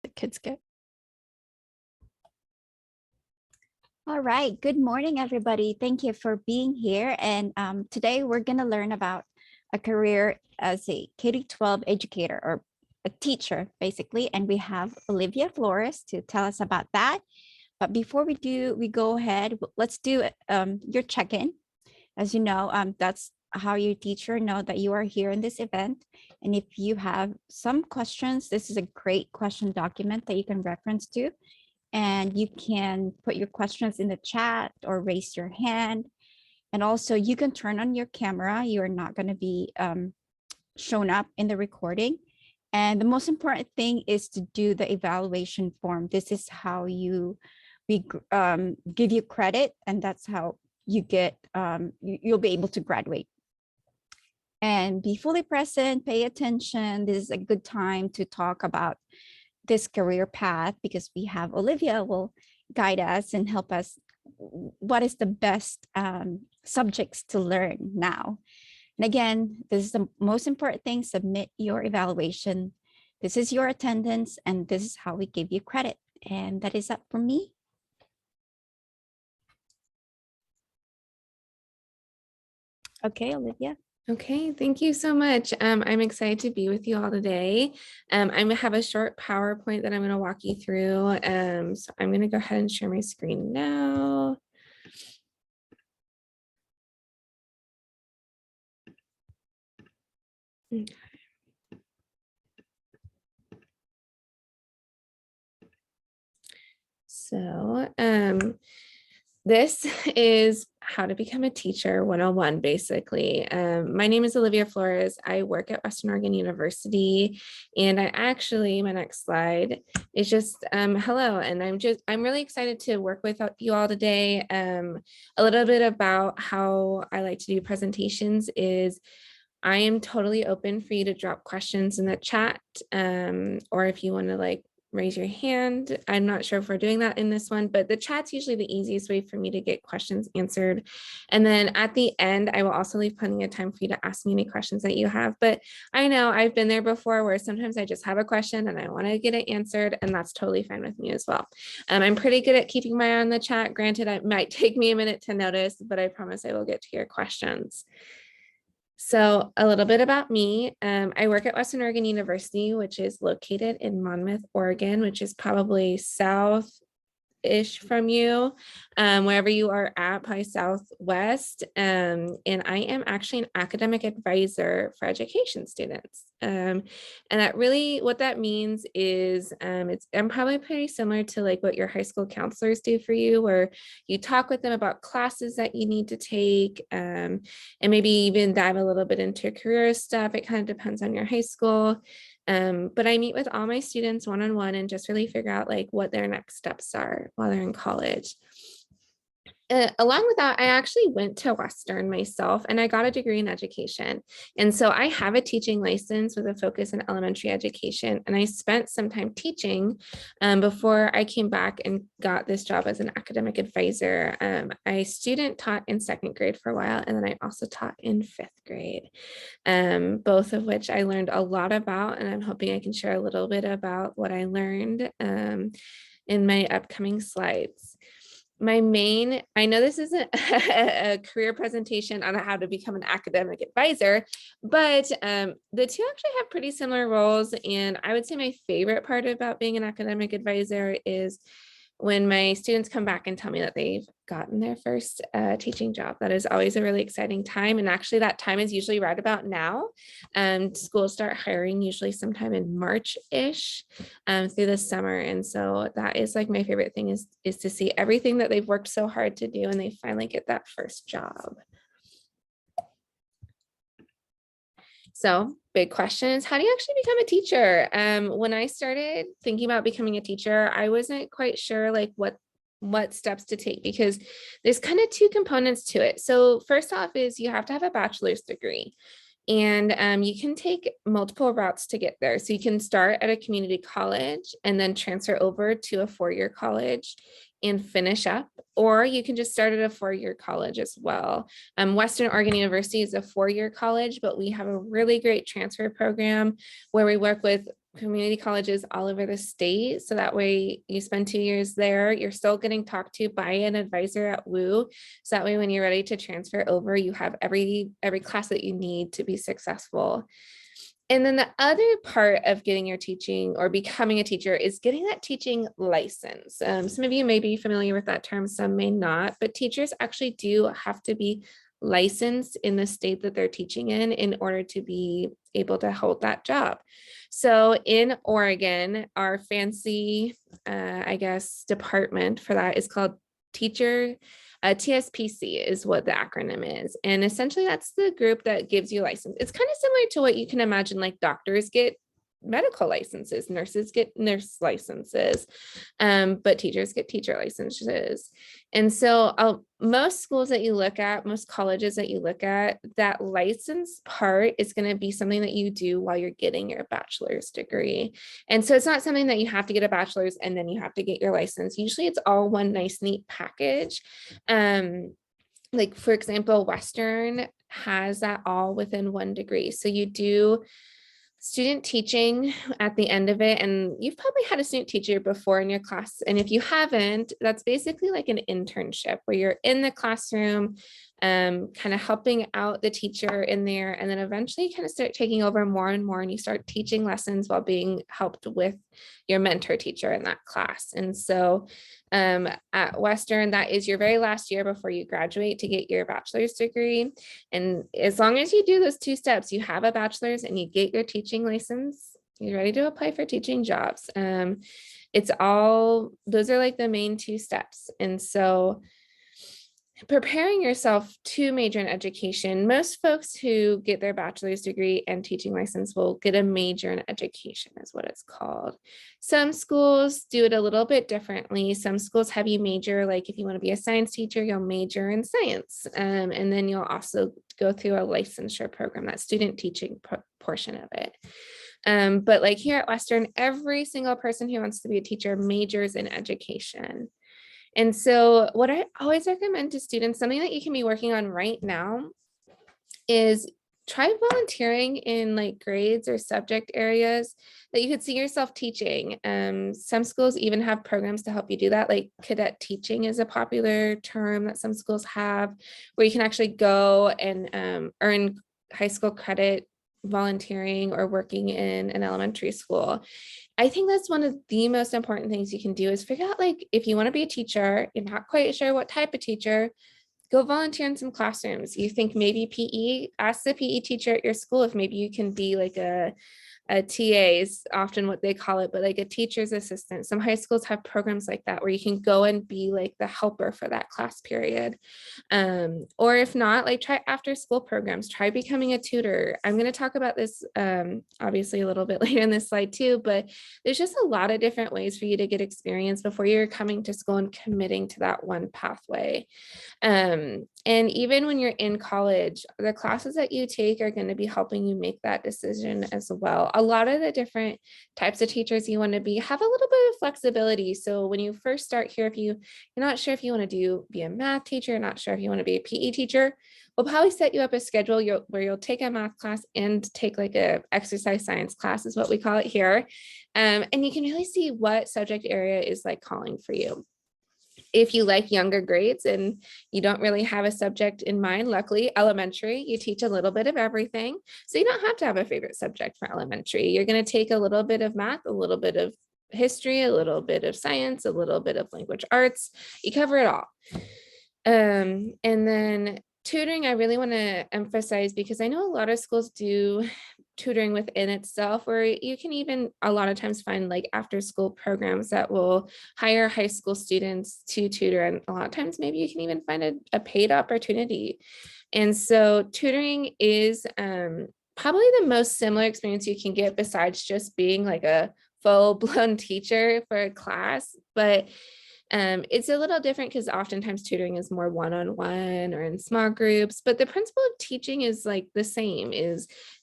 The kids get. All right. Good morning, everybody. Thank you for being here. And today we're going to learn about a career as a K-12 educator or a teacher, basically. And we have Olivia Flores to tell us about that. But before we go ahead, let's do your check-in. As you know, that's how your teacher know that you are here in this event. And if you have some questions, this is a great question document that you can reference to, and you can put your questions in the chat or raise your hand. And also you can turn on your camera. You're not going to be shown up in the recording. And the most important thing is to do the evaluation form. This is how we give you credit, and that's how you get you'll be able to graduate. And be fully present, pay attention. This is a good time to talk about this career path, because we have Olivia will guide us and help us what is the best subjects to learn now. And again, this is the most important thing: submit your evaluation. This is your attendance, and this is how we give you credit. And that is up for me. Okay, Olivia. Okay, thank you so much. I'm excited to be with you all today. I'm going to have a short PowerPoint that I'm going to walk you through. So I'm going to go ahead and share my screen now. Okay. So this is how to become a teacher 101, basically. My name is Olivia Flores. I work at Western Oregon University, and my next slide is just hello. And I'm really excited to work with you all today. A little bit about how I like to do presentations is I am totally open for you to drop questions in the chat, or if you want to raise your hand. I'm not sure if we're doing that in this one, but the chat's usually the easiest way for me to get questions answered. And then at the end, I will also leave plenty of time for you to ask me any questions that you have. But I know I've been there before where sometimes I just have a question and I want to get it answered, and that's totally fine with me as well. I'm pretty good at keeping my eye on the chat. Granted, it might take me a minute to notice, but I promise I will get to your questions. So a little bit about me. I work at Western Oregon University, which is located in Monmouth, Oregon, which is probably south ish from you, wherever you are at, probably southwest. And I am actually an academic advisor for education students. And that really, what that means is I'm probably pretty similar to like what your high school counselors do for you, where you talk with them about classes that you need to take, and maybe even dive a little bit into career stuff. It kind of depends on your high school. But I meet with all my students one-on-one and just really figure out like what their next steps are while they're in college. Along with that, I actually went to Western myself and I got a degree in education. And so I have a teaching license with a focus in elementary education. And I spent some time teaching before I came back and got this job as an academic advisor. I student taught in second grade for a while, and then I also taught in fifth grade, both of which I learned a lot about. And I'm hoping I can share a little bit about what I learned in my upcoming slides. I know this isn't a career presentation on how to become an academic advisor, but the two actually have pretty similar roles. And I would say my favorite part about being an academic advisor is when my students come back and tell me that they've gotten their first teaching job. That is always a really exciting time. And actually that time is usually right about now. Schools start hiring usually sometime in March-ish through the summer. And so that is like my favorite thing is to see everything that they've worked so hard to do and they finally get that first job. So big question is, how do you actually become a teacher? When I started thinking about becoming a teacher, I wasn't quite sure like what steps to take, because there's kind of two components to it. So first off is you have to have a bachelor's degree. And you can take multiple routes to get there. So you can start at a community college and then transfer over to a four-year college and finish up, or you can just start at a four-year college as well. Western Oregon University is a four-year college, but we have a really great transfer program where we work with community colleges all over the state. So that way you spend 2 years there, you're still getting talked to by an advisor at WU. So that way when you're ready to transfer over, you have every class that you need to be successful. And then the other part of getting your teaching or becoming a teacher is getting that teaching license. Some of you may be familiar with that term, some may not, but teachers actually do have to be licensed in the state that they're teaching in order to be able to hold that job. So in Oregon, our fancy, I guess, department for that is called teacher. TSPC is what the acronym is. And essentially that's the group that gives you a license. It's kind of similar to what you can imagine, like doctors get medical licenses, nurses get nurse licenses, but teachers get teacher licenses. And so most schools that you look at, most colleges that you look at, that license part is going to be something that you do while you're getting your bachelor's degree. And so it's not something that you have to get a bachelor's and then you have to get your license. Usually it's all one nice, neat package. Like for example, Western has that all within one degree. So you do student teaching at the end of it. And you've probably had a student teacher before in your class. And if you haven't, that's basically like an internship where you're in the classroom, kind of helping out the teacher in there. And then eventually you kind of start taking over more and more, and you start teaching lessons while being helped with your mentor teacher in that class. And so at Western, that is your very last year before you graduate to get your bachelor's degree. And as long as you do those 2 steps, you have a bachelor's and you get your teaching license, you're ready to apply for teaching jobs. Those are like the main 2 steps. And so preparing yourself to major in education, most folks who get their bachelor's degree and teaching license will get a major in education, is what it's called. Some schools do it a little bit differently. Some schools have you major, like if you want to be a science teacher, you'll major in science. And then you'll also go through a licensure program, that student teaching portion of it. But like here at Western, every single person who wants to be a teacher majors in education. And so what I always recommend to students, something that you can be working on right now, is try volunteering in like grades or subject areas that you could see yourself teaching. Some schools even have programs to help you do that. Like cadet teaching is a popular term that some schools have, where you can actually go and earn high school credit volunteering or working in an elementary school. I think that's one of the most important things you can do is figure out, like, if you want to be a teacher, you're not quite sure what type of teacher, go volunteer in some classrooms. You think maybe PE, ask the PE teacher at your school if maybe you can be like a TA is often what they call it, but like a teacher's assistant. Some high schools have programs like that where you can go and be like the helper for that class period. Or if not, like try after school programs, try becoming a tutor. I'm going to talk about this obviously a little bit later in this slide too, but there's just a lot of different ways for you to get experience before you're coming to school and committing to that one pathway. And even when you're in college, the classes that you take are going to be helping you make that decision as well. A lot of the different types of teachers you want to be have a little bit of flexibility. So when you first start here, if you're not sure if you want to be a math teacher, not sure if you want to be a PE teacher, we'll probably set you up a schedule where you'll take a math class and take like a exercise science class is what we call it here. And you can really see what subject area is like calling for you. If you like younger grades and you don't really have a subject in mind, luckily elementary, you teach a little bit of everything. So you don't have to have a favorite subject for elementary. You're going to take a little bit of math, a little bit of history, a little bit of science, a little bit of language arts. You cover it all. And then tutoring, I really want to emphasize, because I know a lot of schools do tutoring within itself, where you can even a lot of times find like after school programs that will hire high school students to tutor. And a lot of times maybe you can even find a paid opportunity. And so tutoring is probably the most similar experience you can get besides just being like a full-blown teacher for a class. But it's a little different because oftentimes tutoring is more one-on-one or in small groups, but the principle of teaching is like the same.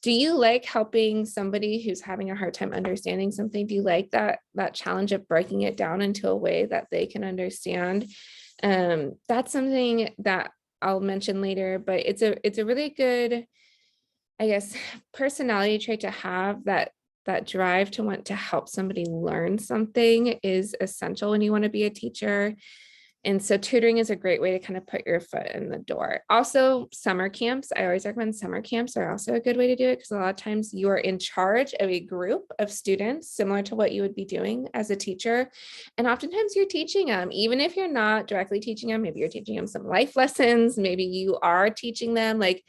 Do you like helping somebody who's having a hard time understanding something? Do you like that challenge of breaking it down into a way that they can understand? That's something that I'll mention later, but it's a really good, I guess, personality trait to have, that that drive to want to help somebody learn something is essential when you want to be a teacher. And so tutoring is a great way to kind of put your foot in the door. Also, summer camps. I always recommend summer camps are also a good way to do it, because a lot of times you are in charge of a group of students similar to what you would be doing as a teacher. And oftentimes you're teaching them, even if you're not directly teaching them, maybe you're teaching them some life lessons. Maybe you are teaching them like,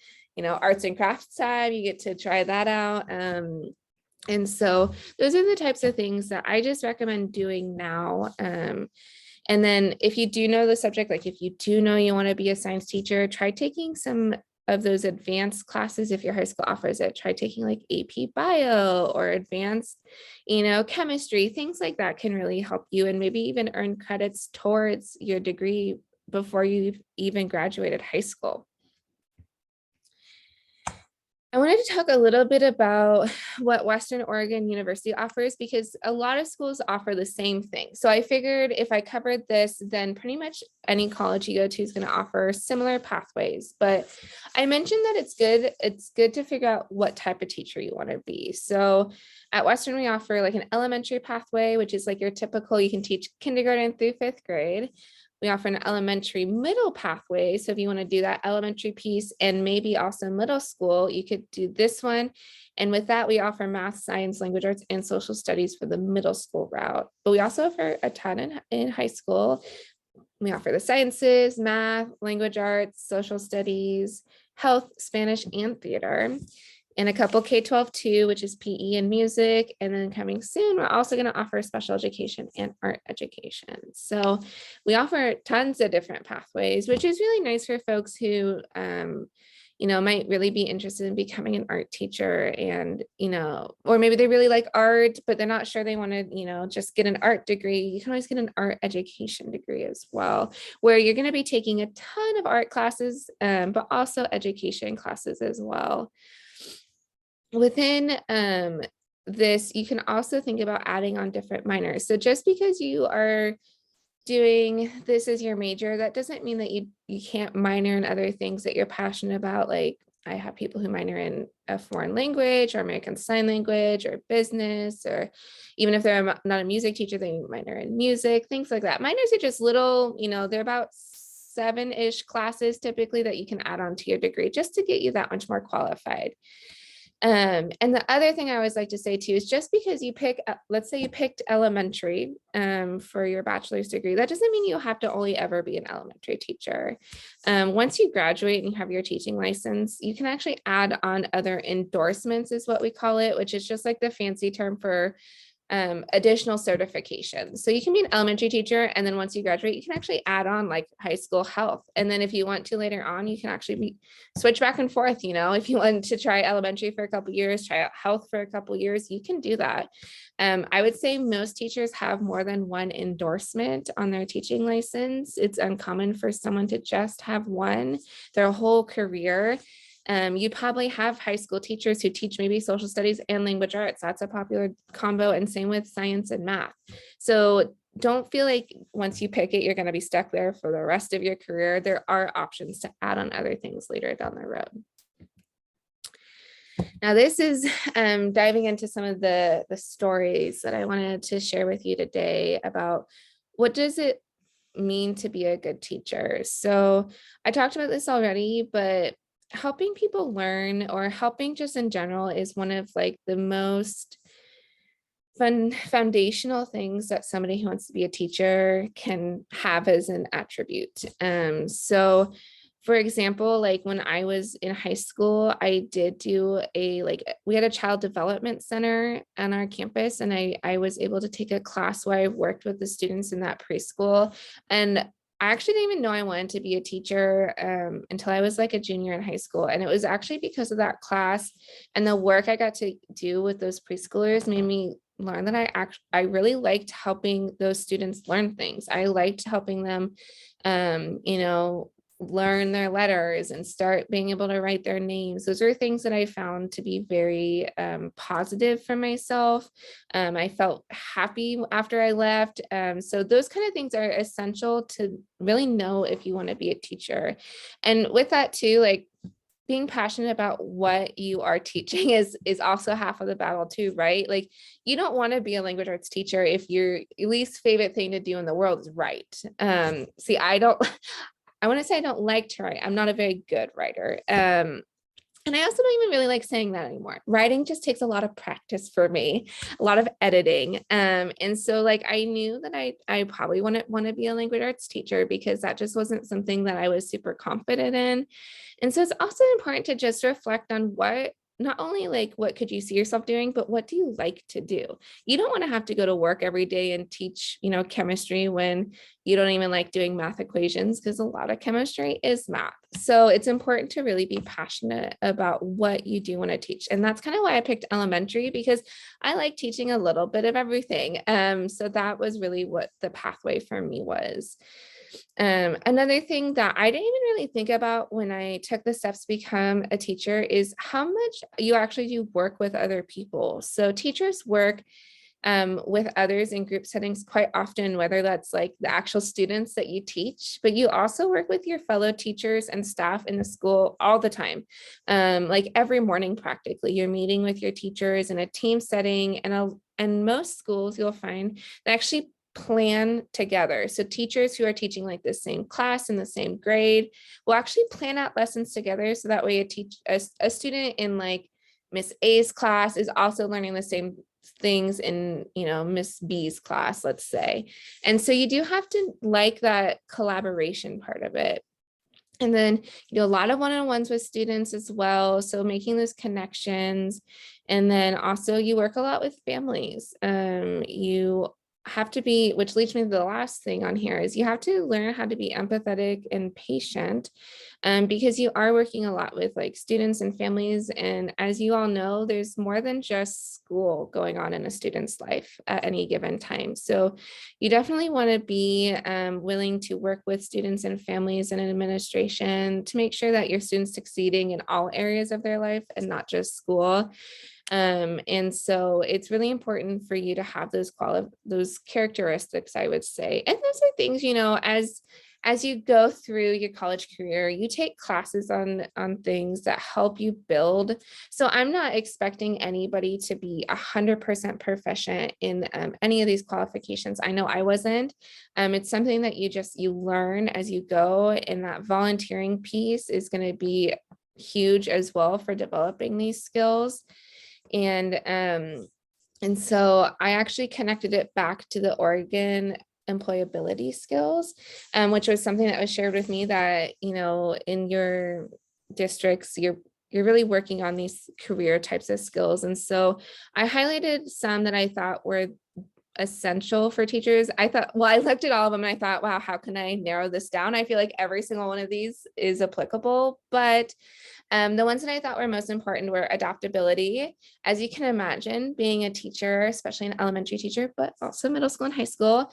arts and crafts time, you get to try that out. And so those are the types of things that I just recommend doing now. And then if you do know the subject, like if you do know you want to be a science teacher, try taking some of those advanced classes. If your high school offers it, try taking like AP Bio or advanced, chemistry, things like that can really help you, and maybe even earn credits towards your degree before you even graduated high school. I wanted to talk a little bit about what Western Oregon University offers, because a lot of schools offer the same thing. So I figured if I covered this, then pretty much any college you go to is going to offer similar pathways. But I mentioned that it's good to figure out what type of teacher you want to be. So at Western, we offer like an elementary pathway, which is like your typical, you can teach kindergarten through fifth grade. We offer an elementary middle pathway. So if you want to do that elementary piece and maybe also middle school, you could do this one. And with that, we offer math, science, language arts, and social studies for the middle school route. But we also offer a ton in high school. We offer the sciences, math, language arts, social studies, health, Spanish, and theater. And a couple K-12 too, which is PE and music. And then coming soon, we're also going to offer special education and art education. So we offer tons of different pathways, which is really nice for folks who, might really be interested in becoming an art teacher, and, or maybe they really like art, but they're not sure they want to, just get an art degree. You can always get an art education degree as well, where you're going to be taking a ton of art classes, but also education classes as well. Within this, you can also think about adding on different minors. So just because you are doing this as your major, that doesn't mean that you can't minor in other things that you're passionate about. Like I have people who minor in a foreign language or American Sign Language or business, or even if they're not a music teacher, they minor in music, things like that. Minors are just little, they're about 7-ish classes typically that you can add on to your degree just to get you that much more qualified. And the other thing I always like to say too is just because you pick, let's say you picked elementary for your bachelor's degree, that doesn't mean you have to only ever be an elementary teacher. Once you graduate and you have your teaching license, you can actually add on other endorsements, is what we call it, which is just like the fancy term for additional certifications. So you can be an elementary teacher, and then once you graduate, you can actually add on like high school health. And then if you want to later on, you can actually switch back and forth. If you want to try elementary for a couple of years, try out health for a couple of years, you can do that. I would say most teachers have more than one endorsement on their teaching license. It's uncommon for someone to just have one their whole career. You probably have high school teachers who teach maybe social studies and language arts. That's a popular combo, and same with science and math. So don't feel like once you pick it, you're going to be stuck there for the rest of your career. There are options to add on other things later down the road. Now, this is diving into some of the stories that I wanted to share with you today about what does it mean to be a good teacher. So I talked about this already, but helping people learn, or helping just in general, is one of like the most foundational things that somebody who wants to be a teacher can have as an attribute. So for example, like when I was in high school, I did do we had a child development center on our campus, and I was able to take a class where I worked with the students in that preschool. And I actually didn't even know I wanted to be a teacher until I was like a junior in high school. And it was actually because of that class and the work I got to do with those preschoolers made me learn that I really liked helping those students learn things. I liked helping them, learn their letters and start being able to write their names. Those are things that I found to be very positive for myself. I felt happy after I left. So those kind of things are essential to really know if you want to be a teacher. And with that too, like being passionate about what you are teaching is also half of the battle too, right? Like you don't want to be a language arts teacher if your least favorite thing to do in the world is write. See, I don't, I want to say I don't like to write. I'm not a very good writer. And I also don't even really like saying that anymore. Writing just takes a lot of practice for me, a lot of editing. And so like I knew that I probably want to be a language arts teacher because that just wasn't something that I was super confident in. And so it's also important to just reflect on what not only like what could you see yourself doing, but what do you like to do? You don't want to have to go to work every day and teach, chemistry when you don't even like doing math equations, because a lot of chemistry is math. So it's important to really be passionate about what you do want to teach. And that's kind of why I picked elementary, because I like teaching a little bit of everything. So that was really what the pathway for me was. Another thing that I didn't even really think about when I took the steps to become a teacher is how much you actually do work with other people. So teachers work with others in group settings quite often, whether that's like the actual students that you teach, but you also work with your fellow teachers and staff in the school all the time. Like every morning, practically, you're meeting with your teachers in a team setting, and most schools you'll find they actually plan together. So teachers who are teaching like the same class in the same grade will actually plan out lessons together. So that way a student in like Miss A's class is also learning the same things in, Miss B's class, let's say. And so you do have to like that collaboration part of it. And then you do a lot of one-on-ones with students as well. So making those connections. And then also you work a lot with families. You have to be, which leads me to the last thing on here, is you have to learn how to be empathetic and patient, because you are working a lot with like students and families. And as you all know, there's more than just school going on in a student's life at any given time. So you definitely want to be willing to work with students and families and administration to make sure that your students succeeding in all areas of their life and not just school. And so it's really important for you to have those characteristics, I would say. And those are things, as you go through your college career, you take classes on things that help you build. So I'm not expecting anybody to be 100% proficient in any of these qualifications. I know I wasn't. It's something that you learn as you go, and that volunteering piece is going to be huge as well for developing these skills. And so I actually connected it back to the Oregon employability skills, which was something that was shared with me that, in your districts, you're really working on these career types of skills. And so I highlighted some that I thought were essential for teachers. I looked at all of them and I thought, wow, how can I narrow this down? I feel like every single one of these is applicable, but the ones that I thought were most important were adaptability. As you can imagine, being a teacher, especially an elementary teacher, but also middle school and high school,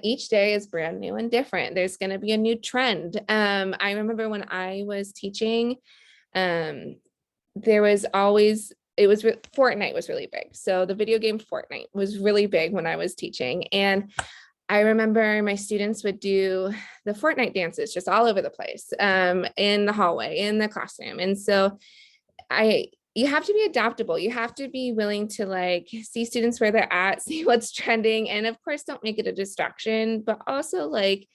each day is brand new and different. There's going to be a new trend. I remember when I was teaching, there was always Fortnite was really big. So the video game Fortnite was really big when I was teaching. And I remember my students would do the Fortnite dances just all over the place, in the hallway, in the classroom. And so you have to be adaptable. You have to be willing to like see students where they're at, see what's trending. And of course, don't make it a distraction, but also like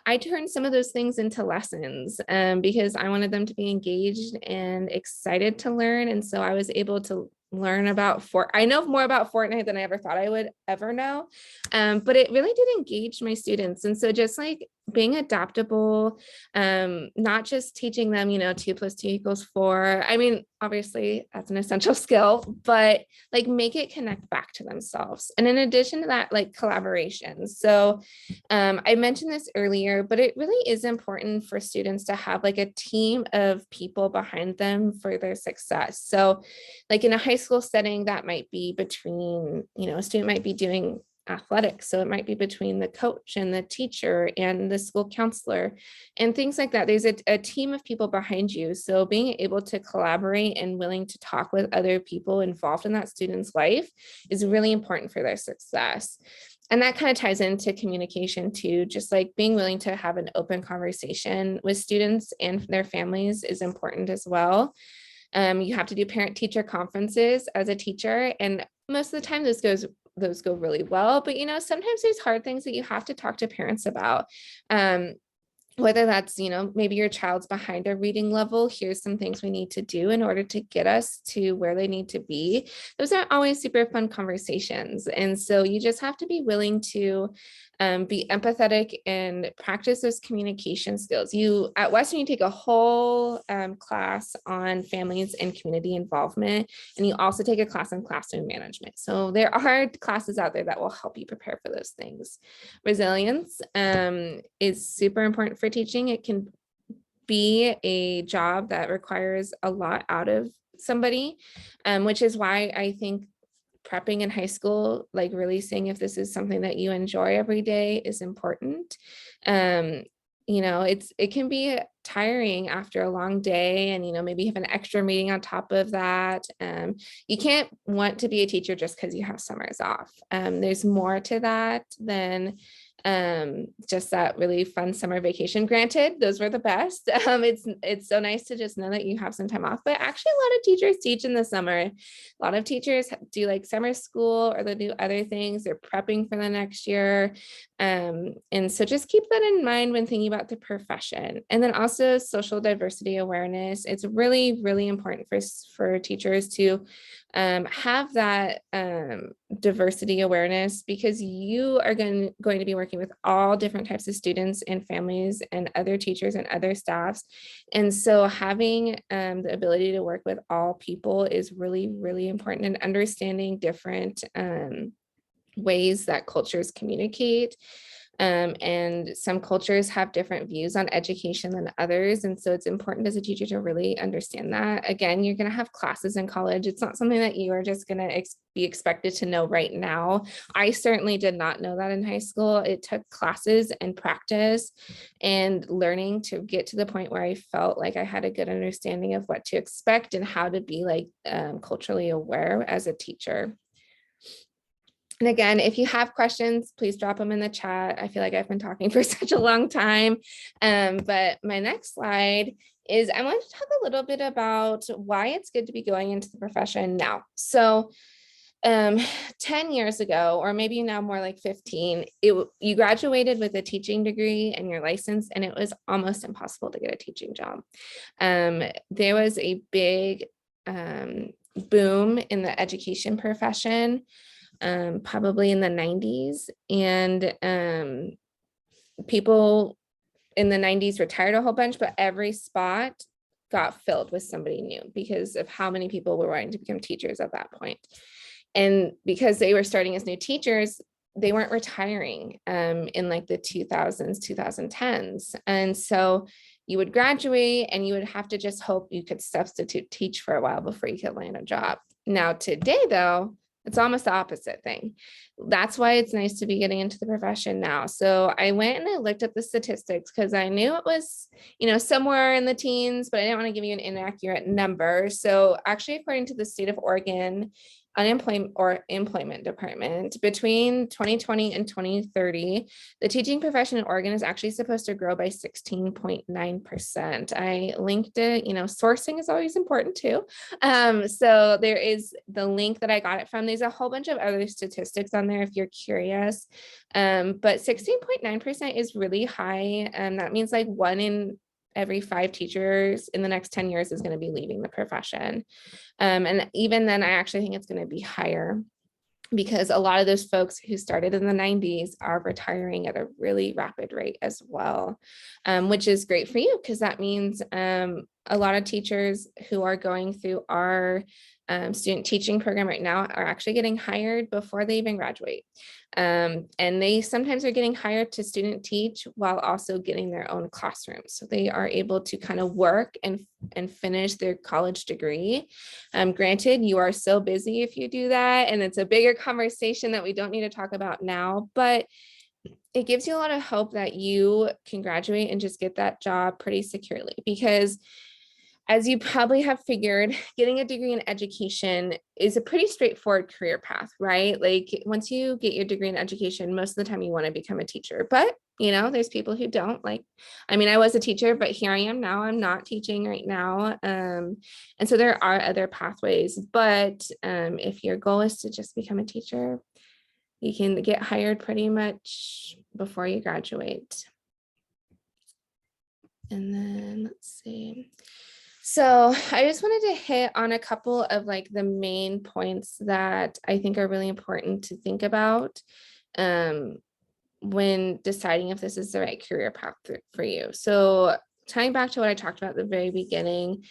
I turned some of those things into lessons, because I wanted them to be engaged and excited to learn. And so I was able to learn I know more about Fortnite than I ever thought I would ever know. But it really did engage my students. And so just like being adaptable, not just teaching them, 2 + 2 = 4. I mean, obviously that's an essential skill, but like make it connect back to themselves. And in addition to that, like collaboration. So I mentioned this earlier, but it really is important for students to have like a team of people behind them for their success. So like in a high school setting, that might be between, a student might be doing athletics. So it might be between the coach and the teacher and the school counselor and things like that. There's a team of people behind you. So being able to collaborate and willing to talk with other people involved in that student's life is really important for their success. And that kind of ties into communication too, just like being willing to have an open conversation with students and their families is important as well. You have to do parent teacher conferences as a teacher, and most of the time those go really well, but sometimes there's hard things that you have to talk to parents about. Whether that's, maybe your child's behind a reading level, here's some things we need to do in order to get us to where they need to be. Those aren't always super fun conversations. And so you just have to be willing to be empathetic and practice those communication skills. At Western, you take a whole class on families and community involvement, and you also take a class on classroom management. So there are classes out there that will help you prepare for those things. Resilience is super important for teaching. It can be a job that requires a lot out of somebody, which is why I think prepping in high school, like really seeing if this is something that you enjoy every day is important. It can be tiring after a long day, and maybe you have an extra meeting on top of that. You can't want to be a teacher just because you have summers off. There's more to that than just that really fun summer vacation. Granted, those were the best. It's so nice to just know that you have some time off, but actually a lot of teachers teach in the summer. A lot of teachers do like summer school, or they do other things. They're prepping for the next year. And so just keep that in mind when thinking about the profession. And then also social diversity awareness. It's really, really important for teachers to have that diversity awareness, because you are going to be working with all different types of students and families and other teachers and other staffs. And so having the ability to work with all people is really, really important, and understanding different ways that cultures communicate. And some cultures have different views on education than others. And so it's important as a teacher to really understand that. Again, you're going to have classes in college. It's not something that you are just going to be expected to know right now. I certainly did not know that in high school. It took classes and practice and learning to get to the point where I felt like I had a good understanding of what to expect and how to be like culturally aware as a teacher. And again, if you have questions, please drop them in the chat. I feel like I've been talking for such a long time. But my next slide is I want to talk a little bit about why it's good to be going into the profession now. So 10 years ago, or maybe now more like 15, you graduated with a teaching degree and your license, and it was almost impossible to get a teaching job. There was a big boom in the education profession, probably in the 90s. And people in the 90s retired a whole bunch, but every spot got filled with somebody new because of how many people were wanting to become teachers at that point. And because they were starting as new teachers, they weren't retiring in like the 2000s, 2010s. And so you would graduate and you would have to just hope you could substitute teach for a while before you could land a job. Now today, though, it's almost the opposite thing. That's why it's nice to be getting into the profession now. So I went and I looked at the statistics because I knew it was, somewhere in the teens, but I didn't want to give you an inaccurate number. So actually, according to the state of Oregon unemployment or employment department, between 2020 and 2030, the teaching profession in Oregon is actually supposed to grow by 16.9%. I linked it. Sourcing is always important too. So there is the link that I got it from. There's a whole bunch of other statistics on there if you're curious. But 16.9% is really high. That means like 1 in every 5 teachers in the next 10 years is going to be leaving the profession. And even then, I actually think it's going to be higher, because a lot of those folks who started in the 90s are retiring at a really rapid rate as well, which is great for you, because that means a lot of teachers who are going through our student teaching program right now are actually getting hired before they even graduate. And they sometimes are getting hired to student teach while also getting their own classrooms. So they are able to kind of work and finish their college degree. Granted, you are so busy if you do that, and it's a bigger conversation that we don't need to talk about now, but it gives you a lot of hope that you can graduate and just get that job pretty securely. Because as you probably have figured, getting a degree in education is a pretty straightforward career path, right? Like once you get your degree in education, most of the time you want to become a teacher. But, there's people who don't. Like, I mean, I was a teacher, but here I am now. I'm not teaching right now. And so there are other pathways. But if your goal is to just become a teacher, you can get hired pretty much before you graduate. And then let's see. So I just wanted to hit on a couple of like the main points that I think are really important to think about when deciding if this is the right career path for you. So tying back to what I talked about at the very beginning,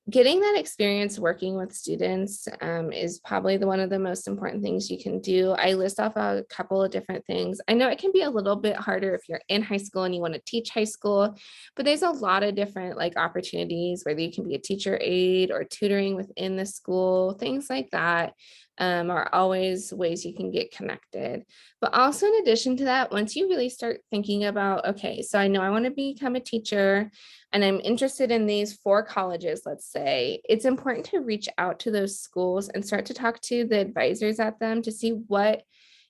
getting that experience working with students is probably one of the most important things you can do. I list off a couple of different things. I know it can be a little bit harder if you're in high school and you want to teach high school, but there's a lot of different like opportunities, whether you can be a teacher aide or tutoring within the school, things like that. Are always ways you can get connected. But also in addition to that, once you really start thinking about, okay, so I know I want to become a teacher and I'm interested in these 4 colleges, let's say, it's important to reach out to those schools and start to talk to the advisors at them to see what,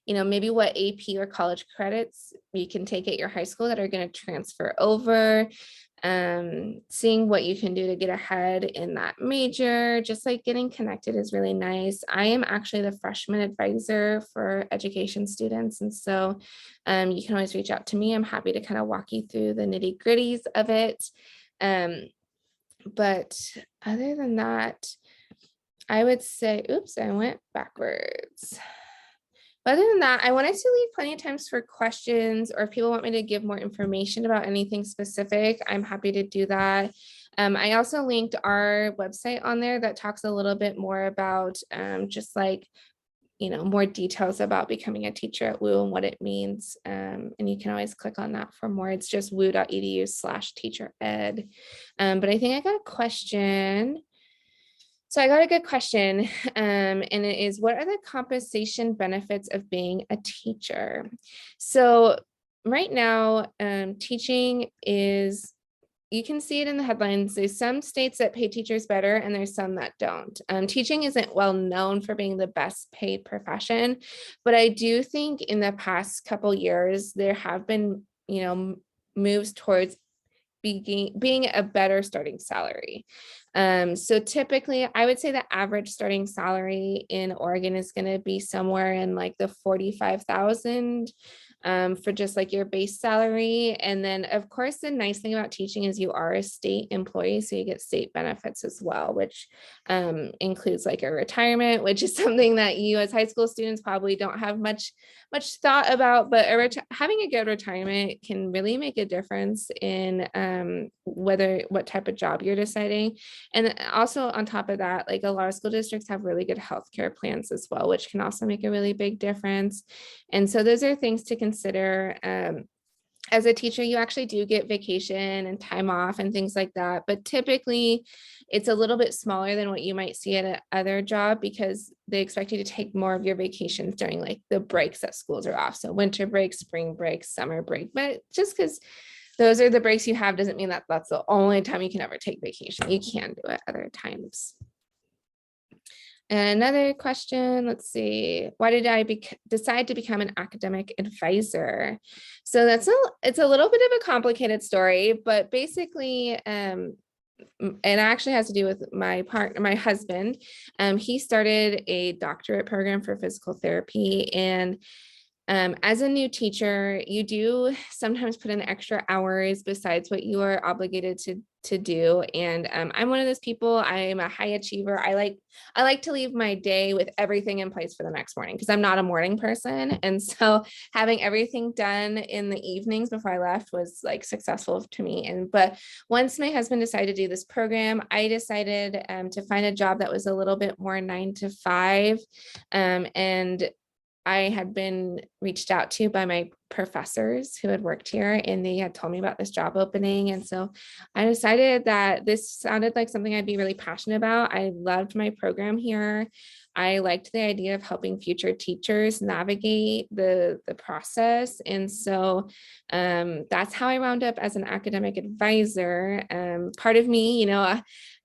maybe what AP or college credits you can take at your high school that are going to transfer over. Seeing what you can do to get ahead in that major, just like getting connected is really nice. I am actually the freshman advisor for education students. And so you can always reach out to me. I'm happy to kind of walk you through the nitty gritties of it. But other than that, I would say, oops, I went backwards. Other than that, I wanted to leave plenty of times for questions, or if people want me to give more information about anything specific, I'm happy to do that. I also linked our website on there that talks a little bit more about just like, more details about becoming a teacher at WU and what it means. And you can always click on that for more. It's just wu.edu/teacher ed. But I think I got a question. So I got a good question, and it is, what are the compensation benefits of being a teacher? So right now, teaching is, you can see it in the headlines. There's some states that pay teachers better and there's some that don't. Teaching isn't well known for being the best paid profession, but I do think in the past couple years, there have been, moves towards being a better starting salary. So typically I would say the average starting salary in Oregon is going to be somewhere in like the 45,000 for just like your base salary. And then of course, the nice thing about teaching is you are a state employee, so you get state benefits as well, which includes like a retirement, which is something that you as high school students probably don't have much thought about, but having a good retirement can really make a difference in what type of job you're deciding. And also on top of that, like a lot of school districts have really good healthcare plans as well, which can also make a really big difference. And so those are things to consider. As a teacher, you actually do get vacation and time off and things like that. But typically it's a little bit smaller than what you might see at another job because they expect you to take more of your vacations during like the breaks that schools are off. So winter break, spring break, summer break. But just because those are the breaks you have doesn't mean that that's the only time you can ever take vacation. You can do it other times. Another question, let's see. Why did I decide to become an academic advisor? So it's a little bit of a complicated story, but basically, and it actually has to do with my partner, my husband. He started a doctorate program for physical therapy, and as a new teacher, you do sometimes put in extra hours besides what you are obligated to do. And I'm one of those people. I'm a high achiever. I like to leave my day with everything in place for the next morning because I'm not a morning person. And so having everything done in the evenings before I left was like successful to me. But once my husband decided to do this program, I decided to find a job that was a little bit more 9 to 5. And I had been reached out to by my professors who had worked here, and they had told me about this job opening. And so I decided that this sounded like something I'd be really passionate about. I loved my program here. I liked the idea of helping future teachers navigate the process. And so that's how I wound up as an academic advisor. Part of me,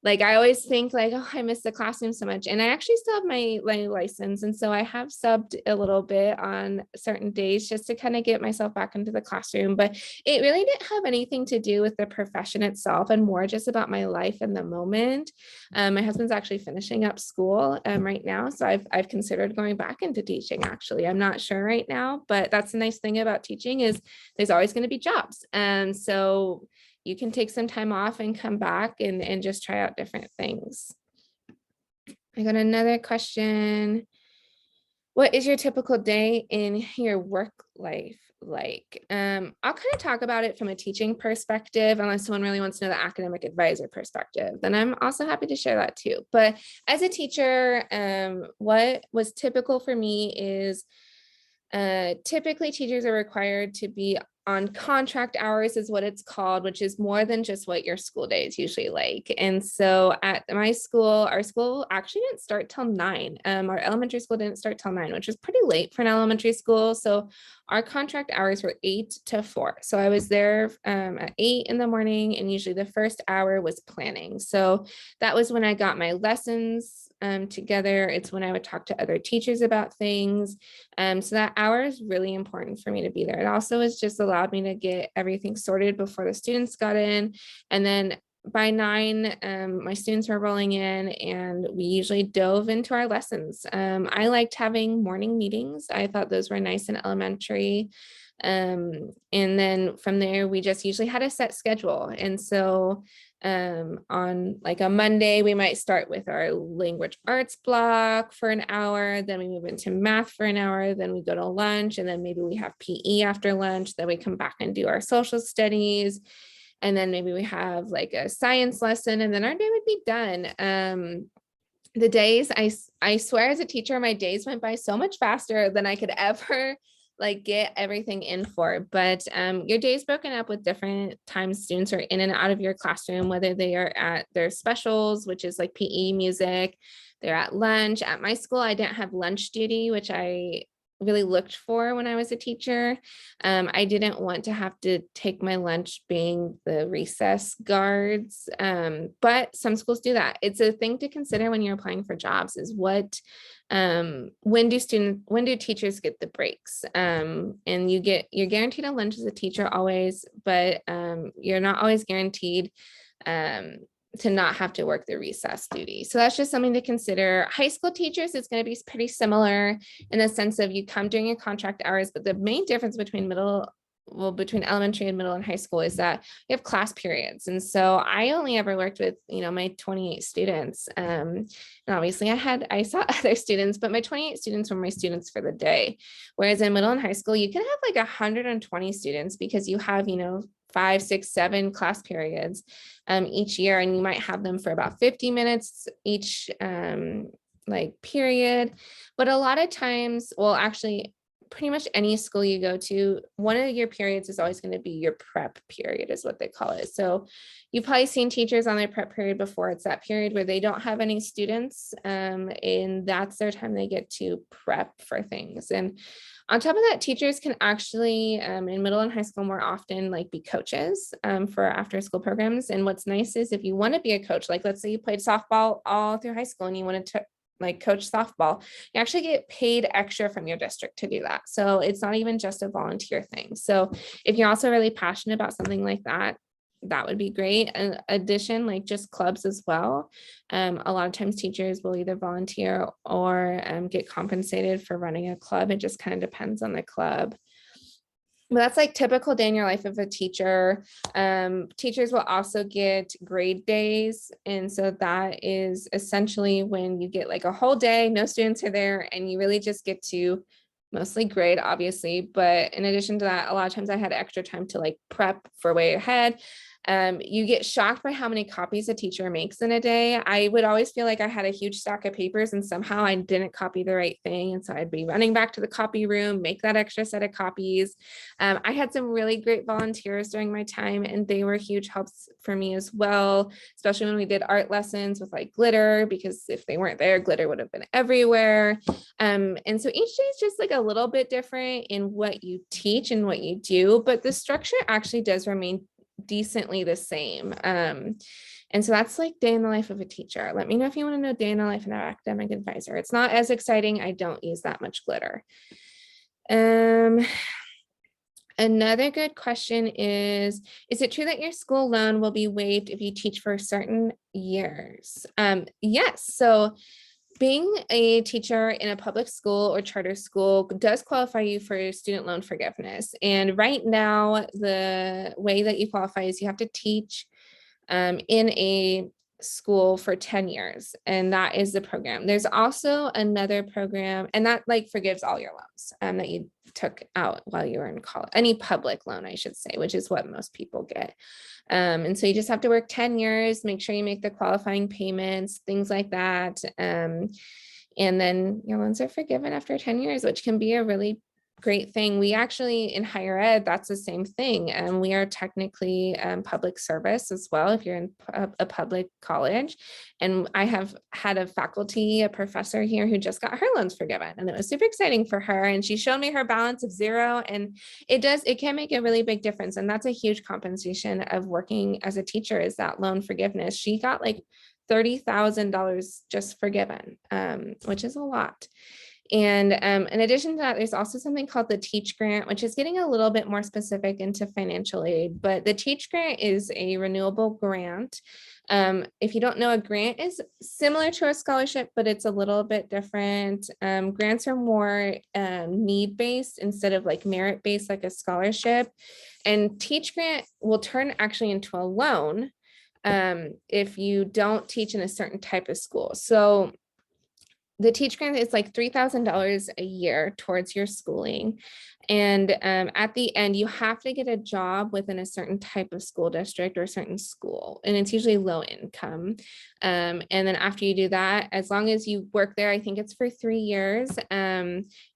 Like I always think like, oh, I miss the classroom so much. And I actually still have my license. And so I have subbed a little bit on certain days just to kind of get myself back into the classroom. But it really didn't have anything to do with the profession itself and more just about my life in the moment. My husband's actually finishing up school right now. So I've considered going back into teaching actually. I'm not sure right now, but that's the nice thing about teaching is there's always going to be jobs. And so you can take some time off and come back and just try out different things. I got another question. What is your typical day in your work life like? I'll kind of talk about it from a teaching perspective, unless someone really wants to know the academic advisor perspective, then I'm also happy to share that too. But as a teacher, what was typical for me is typically teachers are required to be on contract hours is what it's called, which is more than just what your school day is usually like. And so at my school, our school actually didn't start till 9. Our elementary school didn't start till 9, which was pretty late for an elementary school. So our contract hours were 8 to 4. So I was there at 8 in the morning, and usually the first hour was planning. So that was when I got my lessons together. It's when I would talk to other teachers about things. So that hour is really important for me to be there. It also has just allowed me to get everything sorted before the students got in. And then by 9, my students were rolling in and we usually dove into our lessons. I liked having morning meetings. I thought those were nice in elementary. And then from there, we just usually had a set schedule. And so on like a Monday, we might start with our language arts block for an hour, then we move into math for an hour, then we go to lunch, and then maybe we have PE after lunch, then we come back and do our social studies, and then maybe we have like a science lesson, and then our day would be done. The days, I swear as a teacher, my days went by so much faster than I could ever like get everything in for. But your day is broken up with different times students are in and out of your classroom, whether they are at their specials, which is like PE, music, they're at lunch. At my school, I didn't have lunch duty, which I really looked for when I was a teacher. I didn't want to have to take my lunch being the recess guards, but some schools do that. It's a thing to consider when you're applying for jobs is when do teachers get the breaks? And you're guaranteed a lunch as a teacher always, but you're not always guaranteed to not have to work the recess duty. So that's just something to consider. High school teachers, it's going to be pretty similar in the sense of you come during your contract hours, but the main difference between between elementary and middle and high school is that you have class periods. And so I only ever worked with, my 28 students. And obviously I saw other students, but my 28 students were my students for the day. Whereas in middle and high school, you can have like 120 students because you have, 5, 6, 7 class periods each year, and you might have them for about 50 minutes each like period. But a lot of times, well, actually, pretty much any school you go to, one of your periods is always going to be your prep period, is what they call it. So you've probably seen teachers on their prep period before. It's that period where they don't have any students, and that's their time they get to prep for things. And on top of that, teachers can actually in middle and high school more often like be coaches for after school programs. And what's nice is if you want to be a coach, like let's say you played softball all through high school and you wanted to like coach softball, you actually get paid extra from your district to do that. So it's not even just a volunteer thing. So if you're also really passionate about something like that, that would be great. In addition, like just clubs as well. A lot of times teachers will either volunteer or get compensated for running a club. It just kind of depends on the club. But that's like typical day in your life of a teacher. Teachers will also get grade days. And so that is essentially when you get like a whole day, no students are there, and you really just get to mostly grade, obviously. But in addition to that, a lot of times I had extra time to like prep for way ahead. You get shocked by how many copies a teacher makes in a day. I would always feel like I had a huge stack of papers and somehow I didn't copy the right thing. And so I'd be running back to the copy room, make that extra set of copies. I had some really great volunteers during my time, and they were huge helps for me as well, especially when we did art lessons with like glitter, because if they weren't there, glitter would have been everywhere. And so each day is just like a little bit different in what you teach and what you do, but the structure actually does remain decently the same. And so that's like day in the life of a teacher. Let me know if you want to know day in the life of an academic advisor. It's not as exciting. I don't use that much glitter. Another good question is it true that your school loan will be waived if you teach for certain years? Yes. So being a teacher in a public school or charter school does qualify you for student loan forgiveness. And right now, the way that you qualify is you have to teach in a school for 10 years. And that is the program. There's also another program, and that like forgives all your loans that you took out while you were in college, any public loan, I should say, which is what most people get. And so you just have to work 10 years, make sure you make the qualifying payments, things like that. And then your loans are forgiven after 10 years, which can be a really great thing. We actually in higher ed, that's the same thing. And we are technically public service as well if you're in a public college. And I have had a professor here who just got her loans forgiven, and it was super exciting for her. And she showed me her balance of 0, and it can make a really big difference. And that's a huge compensation of working as a teacher, is that loan forgiveness. She got like $30,000 just forgiven, which is a lot. And in addition to that, there's also something called the Teach Grant, which is getting a little bit more specific into financial aid. But the Teach Grant is a renewable grant. If you don't know, a grant is similar to a scholarship, but it's a little bit different. Grants are more need-based instead of like merit-based like a scholarship. And Teach Grant will turn actually into a loan if you don't teach in a certain type of school. So the Teach Grant is like $3,000 a year towards your schooling. And at the end, you have to get a job within a certain type of school district or a certain school. And it's usually low income. And then after you do that, as long as you work there, I think it's for 3 years,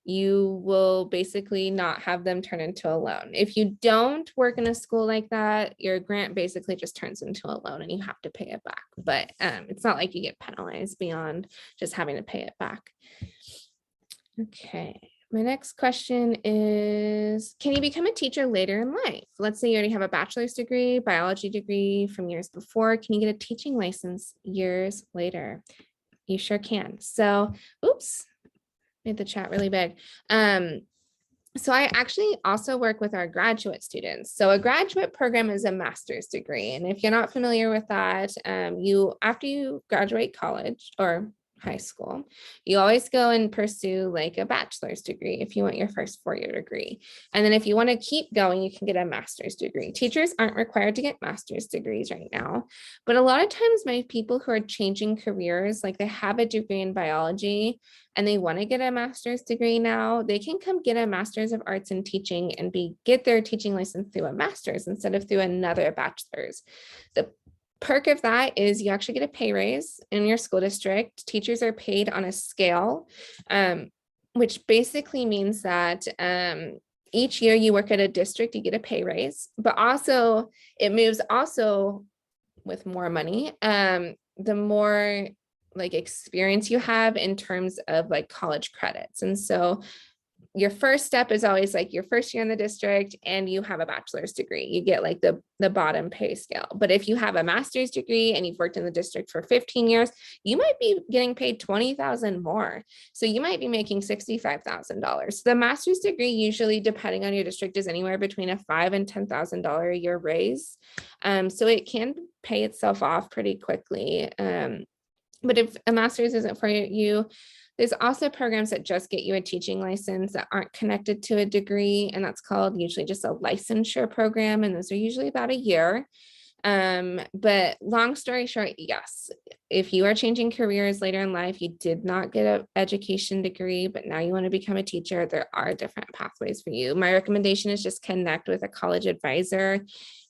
you will basically not have them turn into a loan. If you don't work in a school like that, your grant basically just turns into a loan and you have to pay it back. But it's not like you get penalized beyond just having to pay it back. Okay. My next question is, can you become a teacher later in life? Let's say you already have a bachelor's degree, biology degree from years before. Can you get a teaching license years later? You sure can. So, oops, made the chat really big. So I actually also work with our graduate students. So a graduate program is a master's degree. And if you're not familiar with that, after you graduate college or high school, you always go and pursue like a bachelor's degree if you want your first 4-year degree. And then if you want to keep going, you can get a master's degree. Teachers aren't required to get master's degrees right now, but a lot of times my people who are changing careers, like they have a degree in biology and they want to get a master's degree now, they can come get a master's of arts in teaching and get their teaching license through a master's instead of through another bachelor's. The perk of that is you actually get a pay raise in your school district. Teachers are paid on a scale, which basically means that each year you work at a district, you get a pay raise, but also it moves also with more money. The more like experience you have in terms of like college credits. And so your first step is always like your first year in the district and you have a bachelor's degree, you get like the bottom pay scale. But if you have a master's degree and you've worked in the district for 15 years, you might be getting paid $20,000 more. So you might be making $65,000. The master's degree, usually depending on your district, is anywhere between a $5,000 and $10,000 a year raise. So it can pay itself off pretty quickly. But if a master's isn't for you, there's also programs that just get you a teaching license that aren't connected to a degree, and that's called usually just a licensure program, and those are usually about a year. But long story short, yes, if you are changing careers later in life, you did not get an education degree, but now you want to become a teacher, there are different pathways for you. My recommendation is just connect with a college advisor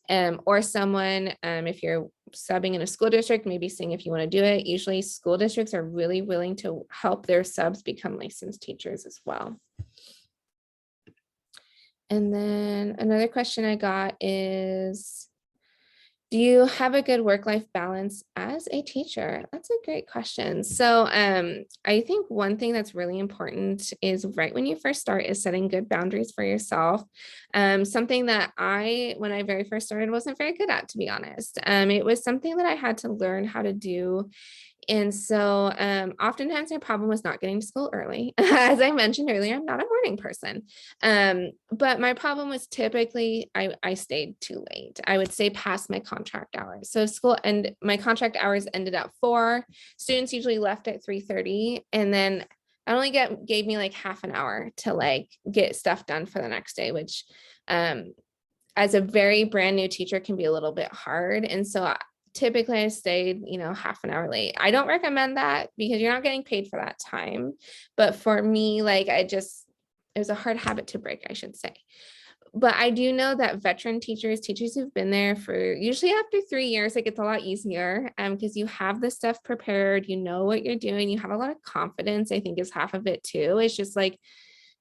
or someone, if you're subbing in a school district, maybe seeing if you want to do it. Usually school districts are really willing to help their subs become licensed teachers as well. And then another question I got is, Do you have a good work-life balance as a teacher? That's a great question. So I think one thing that's really important is right when you first start is setting good boundaries for yourself. Something that when I very first started, wasn't very good at, to be honest. It was something that I had to learn how to do. And so oftentimes my problem was not getting to school early. As I mentioned earlier, I'm not a morning person. But my problem was typically I stayed too late. I would stay past my contract hours. So school and my contract hours ended at 4. Students usually left at 3:30. And then I only gave me like half an hour to like get stuff done for the next day, which as a very brand new teacher can be a little bit hard. And so typically I stayed, half an hour late. I don't recommend that because you're not getting paid for that time. But for me, like it was a hard habit to break, I should say. But I do know that veteran teachers who've been there for usually after 3 years, it gets a lot easier because you have the stuff prepared, you know what you're doing, you have a lot of confidence, I think is half of it too. It's just like,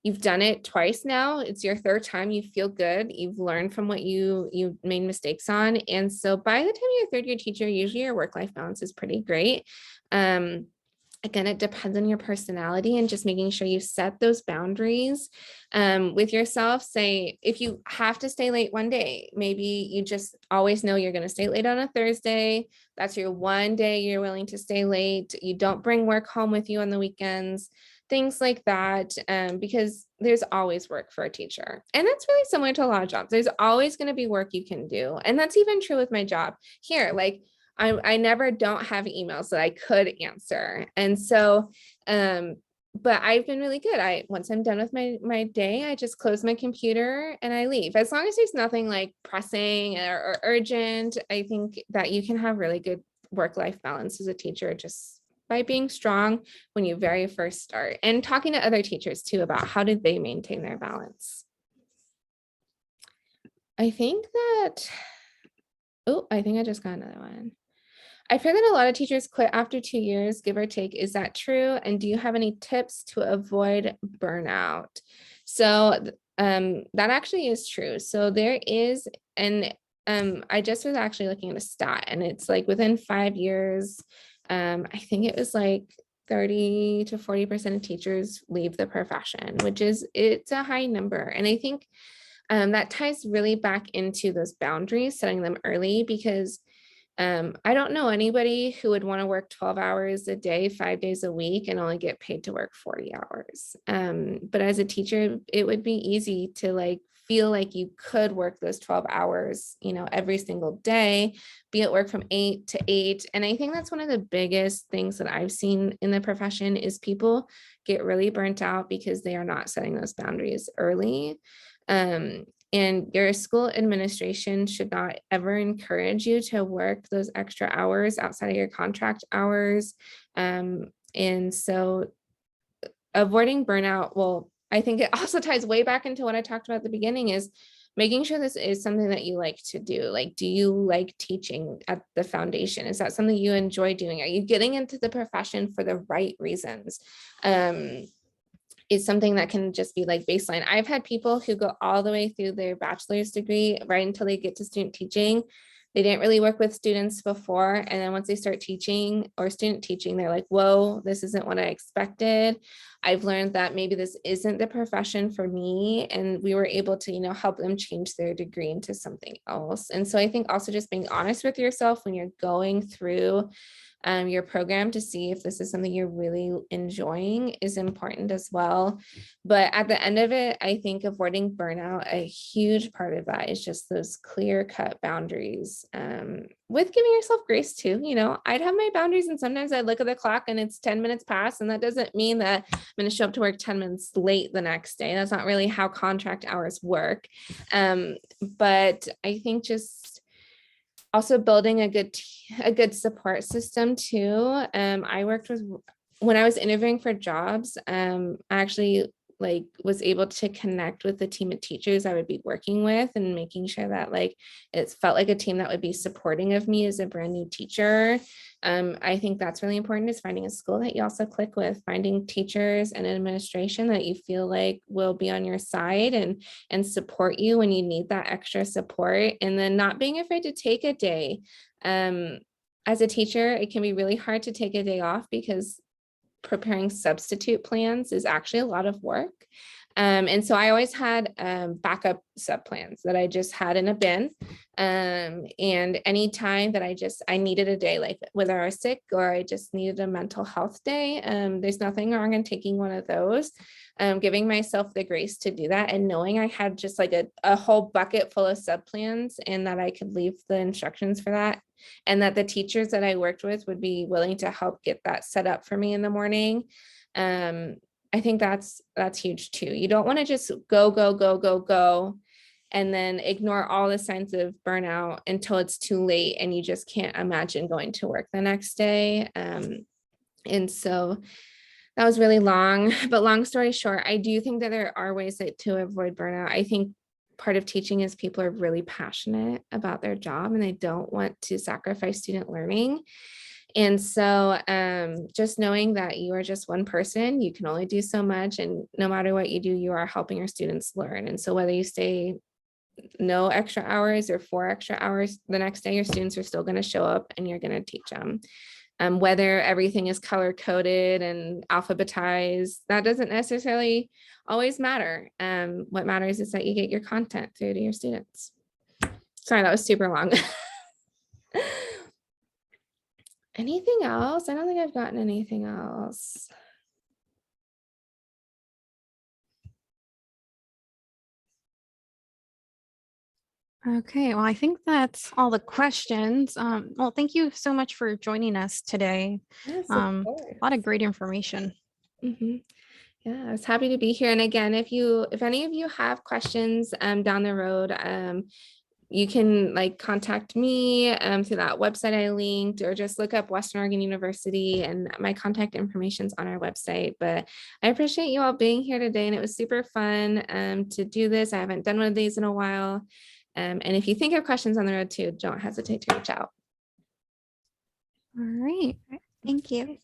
you've done it twice now. It's your third time. You feel good. You've learned from what you made mistakes on. And so by the time you're a third year teacher, usually your work-life balance is pretty great. Again, it depends on your personality and just making sure you set those boundaries with yourself. Say, if you have to stay late one day, maybe you just always know you're going to stay late on a Thursday. That's your one day you're willing to stay late. You don't bring work home with you on the weekends, things like that, because there's always work for a teacher. And that's really similar to a lot of jobs. There's always going to be work you can do. And that's even true with my job here. Like, I never don't have emails that I could answer. And so, but I've been really good. Once I'm done with my day, I just close my computer and I leave. As long as there's nothing like pressing or urgent, I think that you can have really good work-life balance as a teacher, just by being strong when you very first start and talking to other teachers too about how did they maintain their balance. I think I just got another one. I've heard that a lot of teachers quit after 2 years, give or take. Is that true? And do you have any tips to avoid burnout? So that actually is true. So there is, and I just was actually looking at a stat, and it's like within 5 years, I think it was like 30 to 40% of teachers leave the profession, it's a high number. And I think that ties really back into those boundaries, setting them early, because I don't know anybody who would want to work 12 hours a day, 5 days a week, and only get paid to work 40 hours. But as a teacher, it would be easy to like feel like you could work those 12 hours, every single day, be at work from 8 to 8. And I think that's one of the biggest things that I've seen in the profession is people get really burnt out because they are not setting those boundaries early. And your school administration should not ever encourage you to work those extra hours outside of your contract hours. And so avoiding burnout, well, I think it also ties way back into what I talked about at the beginning, is making sure this is something that you like to do. Like, do you like teaching at the foundation? Is that something you enjoy doing? Are you getting into the profession for the right reasons? Is something that can just be like baseline. I've had people who go all the way through their bachelor's degree right until they get to student teaching. They didn't really work with students before. And then once they start teaching or student teaching, they're like, whoa, this isn't what I expected. I've learned that maybe this isn't the profession for me. And we were able to, help them change their degree into something else. And so I think also just being honest with yourself when you're going through your program to see if this is something you're really enjoying is important as well. But at the end of it, I think avoiding burnout, a huge part of that is just those clear-cut boundaries, with giving yourself grace too. I'd have my boundaries, and sometimes I look at the clock and it's 10 minutes past, and that doesn't mean that I'm going to show up to work 10 minutes late the next day. That's not really how contract hours work. But I think just also building a good support system too. I worked with, when I was interviewing for jobs, I actually like was able to connect with the team of teachers I would be working with, and making sure that like it felt like a team that would be supporting of me as a brand new teacher. I think that's really important, is finding a school that you also click with, finding teachers and administration that you feel like will be on your side and support you when you need that extra support, and then not being afraid to take a day. As a teacher, it can be really hard to take a day off because preparing substitute plans is actually a lot of work. And so I always had backup sub plans that I just had in a bin. And anytime that I needed a day, like whether I was sick or I just needed a mental health day, there's nothing wrong in taking one of those, giving myself the grace to do that, and knowing I had just like a whole bucket full of sub plans, and that I could leave the instructions for that, and that the teachers that I worked with would be willing to help get that set up for me in the morning. I think that's huge too. You don't want to just go, and then ignore all the signs of burnout until it's too late and you just can't imagine going to work the next day. And so that was really long, but long story short, I do think that there are ways to avoid burnout. I think part of teaching is people are really passionate about their job and they don't want to sacrifice student learning. And so just knowing that you are just one person, you can only do so much, and no matter what you do, you are helping your students learn. And so whether you stay no extra hours or 4 extra hours the next day, your students are still going to show up and you're going to teach them. Whether everything is color coded and alphabetized, that doesn't necessarily always matter. What matters is that you get your content through to your students. Sorry, that was super long. Anything else? I don't think I've gotten anything else. Okay, well, I think that's all the questions. Well, thank you so much for joining us today. Yes, A of course. lot of great information. Yeah, I was happy to be here. And again, if any of you have questions down the road, you can like contact me through that website I linked, or just look up Western Oregon University, and my contact information is on our website. But I appreciate you all being here today, and it was super fun to do this. I haven't done one of these in a while. And if you think of questions on the road too, don't hesitate to reach out. All right. Thank you.